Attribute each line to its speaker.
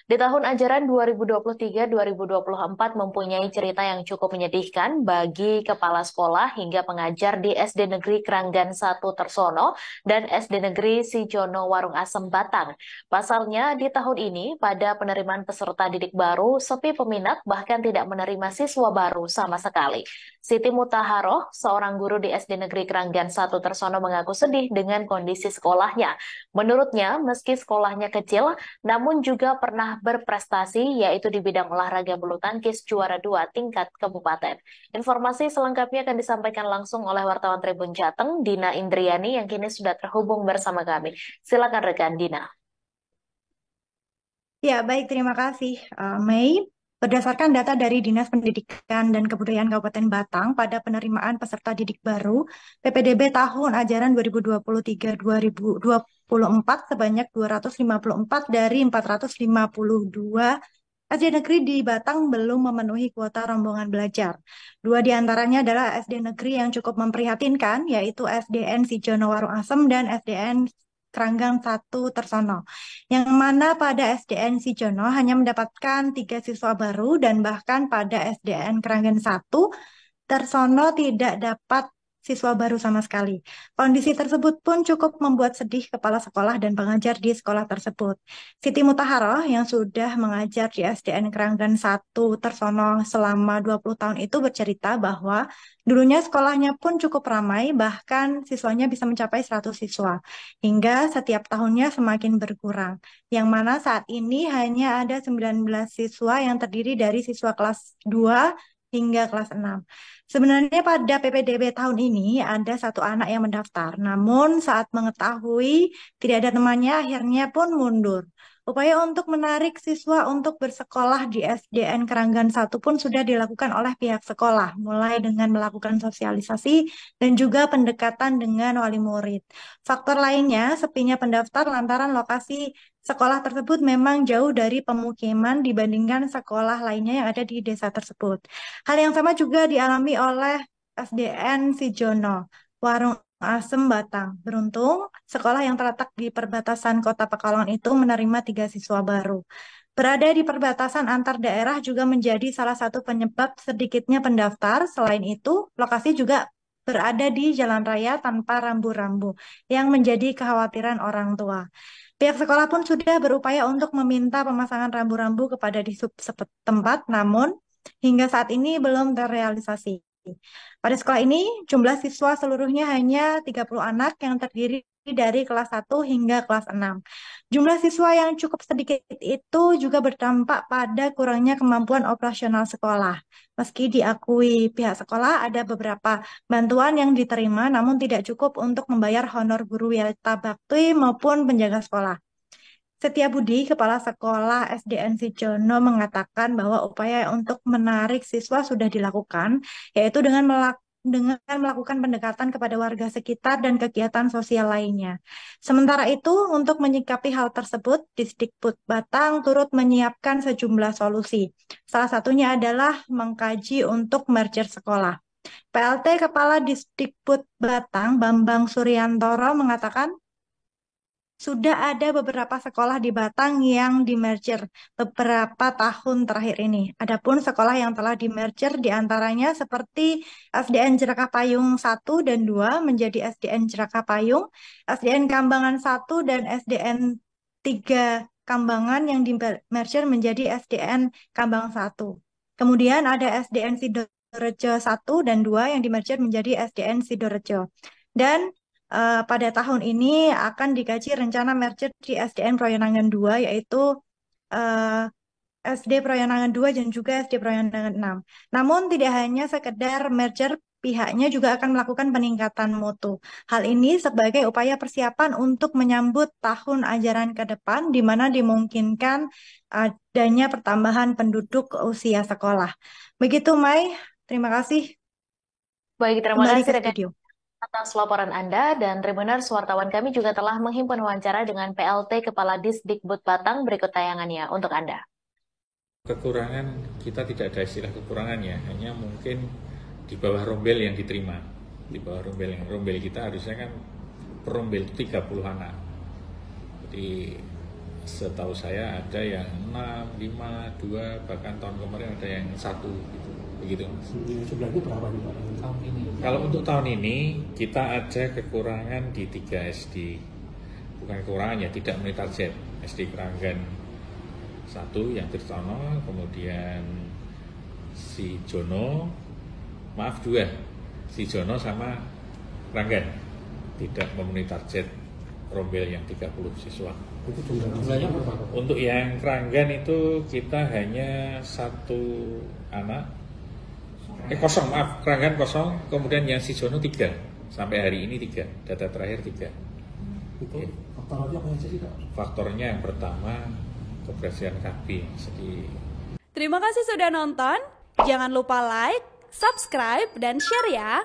Speaker 1: Di tahun ajaran 2023-2024 mempunyai cerita yang cukup menyedihkan bagi kepala sekolah hingga pengajar di SD Negeri Kranggan 1 Tersono dan SD Negeri Sijono Warung Asem Batang. Pasalnya, di tahun ini pada penerimaan peserta didik baru, sepi peminat bahkan tidak menerima siswa baru sama sekali. Siti Mutaharoh, seorang guru di SD Negeri Kranggan 1 Tersono mengaku sedih dengan kondisi sekolahnya. Menurutnya, meski sekolahnya kecil, namun juga pernah berprestasi yaitu di bidang olahraga bulu tangkis juara 2 tingkat kabupaten. Informasi selengkapnya akan disampaikan langsung oleh wartawan Tribun Jateng, Dina Indriani yang kini sudah terhubung bersama kami. Silakan rekan Dina.
Speaker 2: Ya, baik, terima kasih, Mei. Berdasarkan data dari Dinas Pendidikan dan Kebudayaan Kabupaten Batang pada penerimaan peserta didik baru PPDB tahun ajaran 2023-2024 sebanyak 254 dari 452 SD negeri di Batang belum memenuhi kuota rombongan belajar. Dua di antaranya adalah SD negeri yang cukup memprihatinkan, yaitu SDN Sijono Warung Asem dan SDN Keranggang 1 Tersono, yang mana pada SDN Sijono hanya mendapatkan 3 siswa baru dan bahkan pada SDN Keranggan 1 Tersono tidak dapat siswa baru sama sekali. Kondisi tersebut pun cukup membuat sedih kepala sekolah dan pengajar di sekolah tersebut. Siti Mutaharoh yang sudah mengajar di SDN Keranggan 1 Tersono selama 20 tahun itu bercerita bahwa dulunya sekolahnya pun cukup ramai, bahkan siswanya bisa mencapai 100 siswa, hingga setiap tahunnya semakin berkurang. Yang mana saat ini hanya ada 19 siswa yang terdiri dari siswa kelas 2 hingga kelas 6. Sebenarnya pada PPDB tahun ini ada satu anak yang mendaftar, namun saat mengetahui tidak ada temannya, akhirnya pun mundur. Upaya untuk menarik siswa untuk bersekolah di SDN Keranggan 1 pun sudah dilakukan oleh pihak sekolah, mulai dengan melakukan sosialisasi dan juga pendekatan dengan wali murid. Faktor lainnya, sepinya pendaftar lantaran lokasi sekolah tersebut memang jauh dari pemukiman dibandingkan sekolah lainnya yang ada di desa tersebut. Hal yang sama juga dialami oleh SDN Sijono, Warung Asem Batang. Beruntung, sekolah yang terletak di perbatasan Kota Pekalongan itu menerima 3 siswa baru. Berada di perbatasan antar daerah juga menjadi salah satu penyebab sedikitnya pendaftar. Selain itu, lokasi juga berada di jalan raya tanpa rambu-rambu yang menjadi kekhawatiran orang tua. Pihak sekolah pun sudah berupaya untuk meminta pemasangan rambu-rambu kepada disub setempat, namun hingga saat ini belum terrealisasi. Pada sekolah ini, jumlah siswa seluruhnya hanya 30 anak yang terdiri dari kelas 1 hingga kelas 6. Jumlah siswa yang cukup sedikit itu juga berdampak pada kurangnya kemampuan operasional sekolah. Meski diakui pihak sekolah ada beberapa bantuan yang diterima, namun tidak cukup untuk membayar honor guru Yata Bakti maupun penjaga sekolah. Setia Budi, Kepala Sekolah SDN Sijono, mengatakan bahwa upaya untuk menarik siswa sudah dilakukan, yaitu dengan melakukan pendekatan kepada warga sekitar dan kegiatan sosial lainnya. Sementara itu, untuk menyikapi hal tersebut, Disdikbud Batang turut menyiapkan sejumlah solusi. Salah satunya adalah mengkaji untuk merger sekolah. PLT Kepala Disdikbud Batang, Bambang Suryantoro, mengatakan sudah ada beberapa sekolah di Batang yang di-merger beberapa tahun terakhir ini. Adapun sekolah yang telah di-merger diantaranya seperti SDN Jerakah Payung 1 dan 2 menjadi SDN Jerakah Payung, SDN Kambangan 1 dan SDN 3 Kambangan yang di-merger menjadi SDN Kambang 1. Kemudian ada SDN Sidorejo 1 dan 2 yang di-merger menjadi SDN Sidorejo. Dan pada tahun ini akan dikaji rencana merger di SDN Proyonangan 2, yaitu eh, SD Proyonangan 2 dan juga SD Proyonangan 6. Namun tidak hanya sekedar merger, pihaknya juga akan melakukan peningkatan mutu. Hal ini sebagai upaya persiapan untuk menyambut tahun ajaran ke depan, di mana dimungkinkan adanya pertambahan penduduk usia sekolah. Begitu, Mai. Terima kasih.
Speaker 1: Baik, terima
Speaker 2: Kembali
Speaker 1: kasih
Speaker 2: ke
Speaker 1: rekan
Speaker 2: studio.
Speaker 1: atas laporan Anda dan Tribuners wartawan kami juga telah menghimpun wawancara dengan PLT Kepala Disdikbud Batang berikut tayangannya untuk Anda.
Speaker 3: Kekurangan kita tidak ada istilah kekurangan ya, hanya mungkin di bawah rombel yang diterima. Di bawah rombel kita harusnya kan per rombel itu 30 anak. Jadi setahu saya ada yang 6, 5, 2, bahkan tahun kemarin ada yang 1 gitu. Begitu Mas.
Speaker 4: Jumlahnya berapa nih Pak?
Speaker 5: Tahun ini.
Speaker 3: Kalau untuk tahun ini kita ada kekurangan di 3 SD. Bukan kekurangan ya, tidak memenuhi target. SD Kranggan 1 yang Tirtono, kemudian si Jono, maaf 2, si Jono sama Kranggan tidak memenuhi target rombel yang 30 siswa.
Speaker 4: Itu jumlahnya berapa?
Speaker 3: Untuk yang Kranggan itu kita hanya 1 anak, kosong, maaf, Kranggan kosong, kemudian yang si Jono 3, sampai hari ini 3, data terakhir 3.
Speaker 4: Itu faktornya apa aja sih Kak?
Speaker 3: Faktornya yang pertama keberhasilan KB.
Speaker 6: Terima kasih sudah nonton. Jangan lupa like, subscribe, dan share ya.